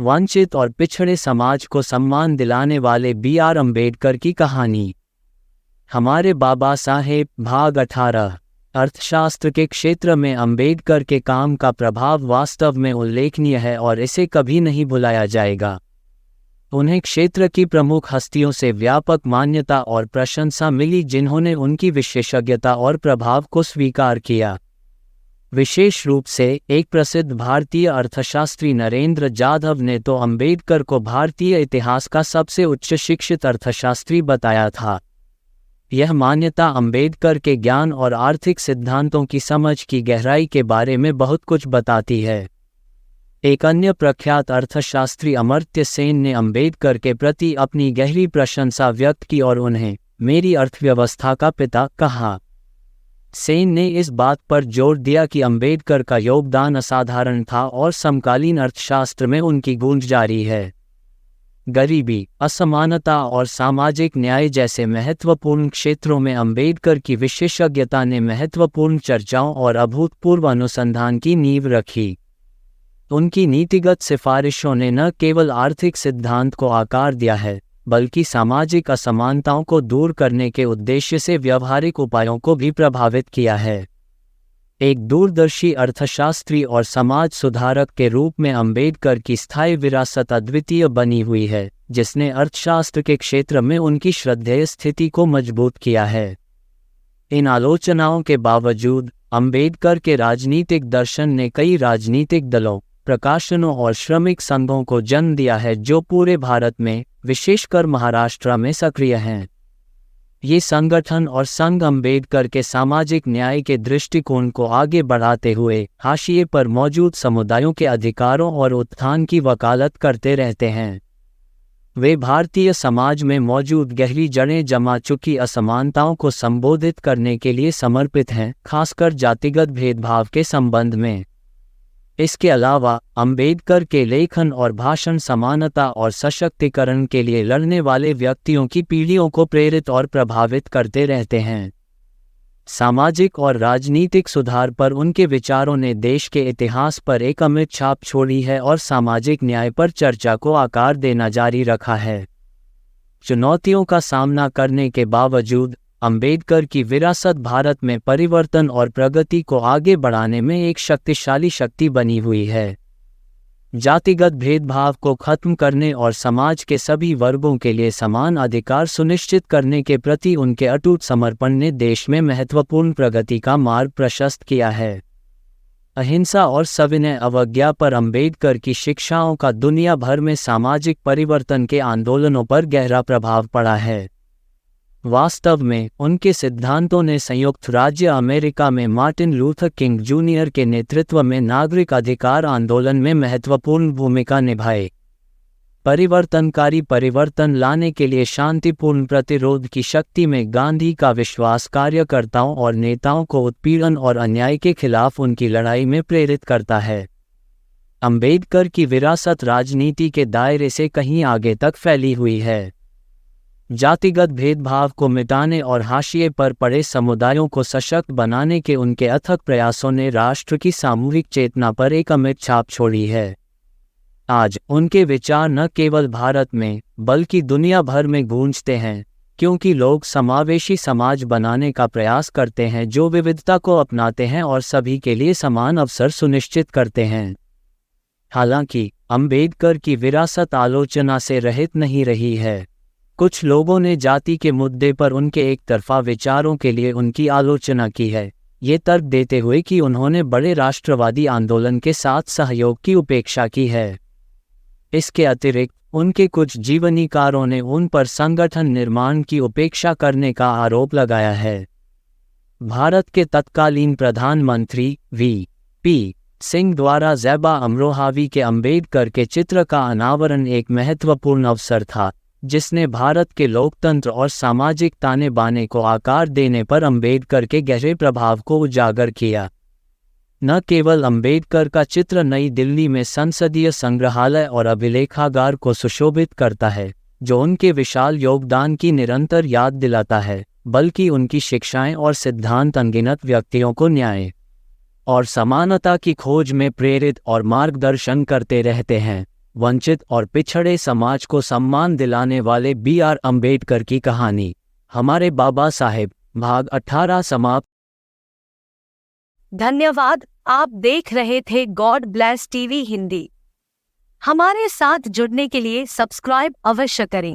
वंचित और पिछड़े समाज को सम्मान दिलाने वाले B.R. अम्बेडकर की कहानी। हमारे बाबा साहेब। भाग 18। अर्थशास्त्र के क्षेत्र में अम्बेडकर के काम का प्रभाव वास्तव में उल्लेखनीय है और इसे कभी नहीं भुलाया जाएगा। उन्हें क्षेत्र की प्रमुख हस्तियों से व्यापक मान्यता और प्रशंसा मिली जिन्होंने उनकी विशेषज्ञता और प्रभाव को स्वीकार किया। विशेष रूप से एक प्रसिद्ध भारतीय अर्थशास्त्री नरेंद्र जाधव ने तो अम्बेडकर को भारतीय इतिहास का सबसे उच्च शिक्षित अर्थशास्त्री बताया था। यह मान्यता अम्बेडकर के ज्ञान और आर्थिक सिद्धांतों की समझ की गहराई के बारे में बहुत कुछ बताती है। एक अन्य प्रख्यात अर्थशास्त्री अमर्त्य सेन ने अम्बेडकर के प्रति अपनी गहरी प्रशंसा व्यक्त की और उन्हें मेरी अर्थव्यवस्था का पिता कहा। सेन ने इस बात पर जोर दिया कि अम्बेडकर का योगदान असाधारण था और समकालीन अर्थशास्त्र में उनकी गूंज जारी है। गरीबी, असमानता और सामाजिक न्याय जैसे महत्वपूर्ण क्षेत्रों में अम्बेडकर की विशेषज्ञता ने महत्वपूर्ण चर्चाओं और अभूतपूर्व अनुसंधान की नींव रखी। उनकी नीतिगत सिफारिशों ने न केवल आर्थिक सिद्धांत को आकार दिया है, बल्कि सामाजिक असमानताओं को दूर करने के उद्देश्य से व्यावहारिक उपायों को भी प्रभावित किया है। एक दूरदर्शी अर्थशास्त्री और समाज सुधारक के रूप में अम्बेडकर की स्थायी विरासत अद्वितीय बनी हुई है, जिसने अर्थशास्त्र के क्षेत्र में उनकी श्रद्धेय स्थिति को मजबूत किया है। इन आलोचनाओं के बावजूद अम्बेडकर के राजनीतिक दर्शन ने कई राजनीतिक दलों, प्रकाशनों और श्रमिक संघों को जन्म दिया है जो पूरे भारत में, विशेषकर महाराष्ट्र में सक्रिय हैं। ये संगठन और संघ अम्बेडकर के सामाजिक न्याय के दृष्टिकोण को आगे बढ़ाते हुए हाशिए पर मौजूद समुदायों के अधिकारों और उत्थान की वकालत करते रहते हैं। वे भारतीय समाज में मौजूद गहरी जड़ें जमा चुकी असमानताओं को संबोधित करने के लिए समर्पित हैं, खासकर जातिगत भेदभाव के संबंध में। इसके अलावा अम्बेडकर के लेखन और भाषण समानता और सशक्तिकरण के लिए लड़ने वाले व्यक्तियों की पीढ़ियों को प्रेरित और प्रभावित करते रहते हैं। सामाजिक और राजनीतिक सुधार पर उनके विचारों ने देश के इतिहास पर एक अमिट छाप छोड़ी है और सामाजिक न्याय पर चर्चा को आकार देना जारी रखा है। चुनौतियों का सामना करने के बावजूद अम्बेडकर की विरासत भारत में परिवर्तन और प्रगति को आगे बढ़ाने में एक शक्तिशाली शक्ति बनी हुई है। जातिगत भेदभाव को खत्म करने और समाज के सभी वर्गों के लिए समान अधिकार सुनिश्चित करने के प्रति उनके अटूट समर्पण ने देश में महत्वपूर्ण प्रगति का मार्ग प्रशस्त किया है। अहिंसा और सविनय अवज्ञा पर अम्बेडकर की शिक्षाओं का दुनिया भर में सामाजिक परिवर्तन के आंदोलनों पर गहरा प्रभाव पड़ा है। वास्तव में उनके सिद्धांतों ने संयुक्त राज्य अमेरिका में मार्टिन लूथर किंग जूनियर के नेतृत्व में नागरिक अधिकार आंदोलन में महत्वपूर्ण भूमिका निभाई। परिवर्तनकारी परिवर्तन लाने के लिए शांतिपूर्ण प्रतिरोध की शक्ति में गांधी का विश्वास कार्यकर्ताओं और नेताओं को उत्पीड़न और अन्याय के खिलाफ उनकी लड़ाई में प्रेरित करता है। अम्बेडकर की विरासत राजनीति के दायरे से कहीं आगे तक फैली हुई है। जातिगत भेदभाव को मिटाने और हाशिए पर पड़े समुदायों को सशक्त बनाने के उनके अथक प्रयासों ने राष्ट्र की सामूहिक चेतना पर एक अमिट छाप छोड़ी है। आज उनके विचार न केवल भारत में बल्कि दुनिया भर में गूंजते हैं, क्योंकि लोग समावेशी समाज बनाने का प्रयास करते हैं जो विविधता को अपनाते हैं और सभी के लिए समान अवसर सुनिश्चित करते हैं। हालांकि अम्बेडकर की विरासत आलोचना से रहित नहीं रही है। कुछ लोगों ने जाति के मुद्दे पर उनके एक तरफा विचारों के लिए उनकी आलोचना की है, ये तर्क देते हुए कि उन्होंने बड़े राष्ट्रवादी आंदोलन के साथ सहयोग की उपेक्षा की है। इसके अतिरिक्त उनके कुछ जीवनीकारों ने उन पर संगठन निर्माण की उपेक्षा करने का आरोप लगाया है। भारत के तत्कालीन प्रधानमंत्री V.P. सिंह द्वारा ज़ैबा अमरोहावी के अम्बेडकर के चित्र का अनावरण एक महत्वपूर्ण अवसर था, जिसने भारत के लोकतंत्र और सामाजिक ताने बाने को आकार देने पर अम्बेडकर के गहरे प्रभाव को उजागर किया। न केवल अम्बेडकर का चित्र नई दिल्ली में संसदीय संग्रहालय और अभिलेखागार को सुशोभित करता है, जो उनके विशाल योगदान की निरंतर याद दिलाता है, बल्कि उनकी शिक्षाएं और सिद्धांत अनगिनत व्यक्तियों को न्याय और समानता की खोज में प्रेरित और मार्गदर्शन करते रहते हैं। वंचित और पिछड़े समाज को सम्मान दिलाने वाले B.R. अम्बेडकर की कहानी, हमारे बाबा साहेब, भाग 18 समाप्त। धन्यवाद। आप देख रहे थे गॉड ब्लेस टीवी हिंदी। हमारे साथ जुड़ने के लिए सब्सक्राइब अवश्य करें।